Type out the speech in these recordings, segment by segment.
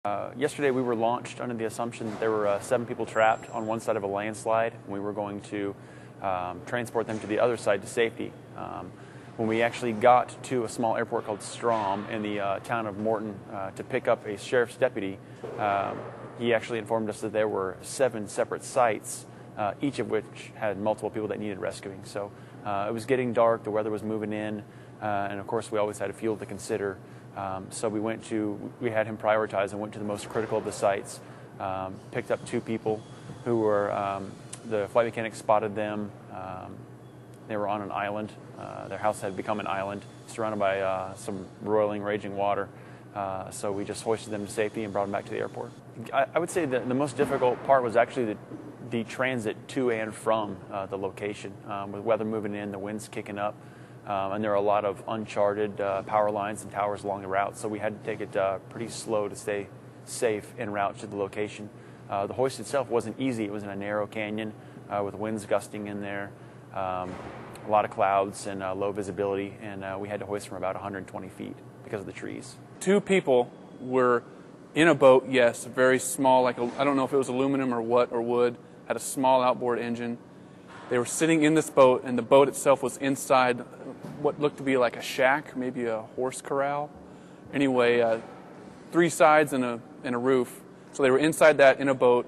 Yesterday we were launched under the assumption that there were 7 people trapped on one side of a landslide. We were going to transport them to the other side to safety. When we actually got to a small airport called Strom in the town of Morton to pick up a sheriff's deputy, he actually informed us that there were 7 separate sites, each of which had multiple people that needed rescuing. So it was getting dark, the weather was moving in, and of course we always had a fuel to consider. So we had him prioritize and went to the most critical of the sites, picked up 2 people who were, the flight mechanic spotted them. They were on an island. Their house had become an island surrounded by some roiling, raging water. So we just hoisted them to safety and brought them back to the airport. I would say that the most difficult part was actually the transit to and from the location. With weather moving in, the winds kicking up. And there are a lot of uncharted power lines and towers along the route, so we had to take it pretty slow to stay safe en route to the location. The hoist itself wasn't easy. It was in a narrow canyon with winds gusting in there, a lot of clouds and low visibility, and we had to hoist from about 120 feet because of the trees. 2 people were in a boat, yes, very small, I don't know if it was aluminum or what, or wood, had a small outboard engine. They were sitting in this boat, and the boat itself was inside what looked to be like a shack, maybe a horse corral. Anyway, 3 sides and a roof. So they were inside that in a boat,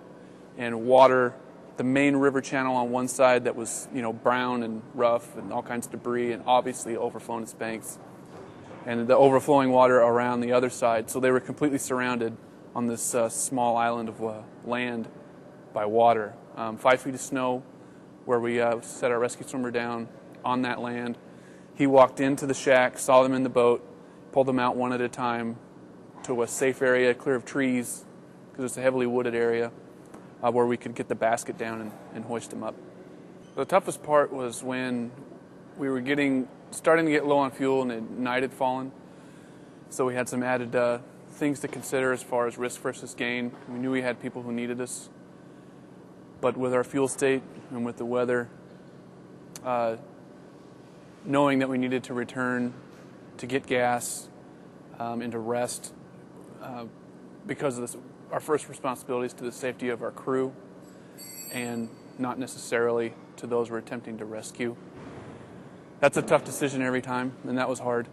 and water, the main river channel on one side that was, brown and rough and all kinds of debris, and obviously overflown its banks, and the overflowing water around the other side. So they were completely surrounded on this small island of land by water. 5 feet of snow, where we set our rescue swimmer down on that land. He walked into the shack, saw them in the boat, pulled them out one at a time to a safe area, clear of trees, because it's a heavily wooded area, where we could get the basket down and hoist them up. The toughest part was when we were starting to get low on fuel and night had fallen. So we had some added things to consider as far as risk versus gain. We knew we had people who needed us. But with our fuel state and with the weather, knowing that we needed to return to get gas and to rest, because of our first responsibility is to the safety of our crew and not necessarily to those we're attempting to rescue. That's a tough decision every time, and that was hard.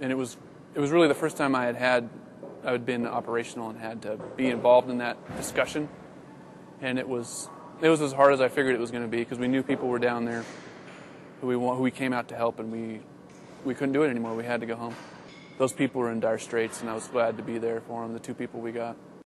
And it was really the first time I had been operational and had to be involved in that discussion. And it was as hard as I figured it was going to be, because we knew people were down there who we came out to help, and we couldn't do it anymore. We had to go home. Those people were in dire straits, and I was glad to be there for them, the 2 people we got.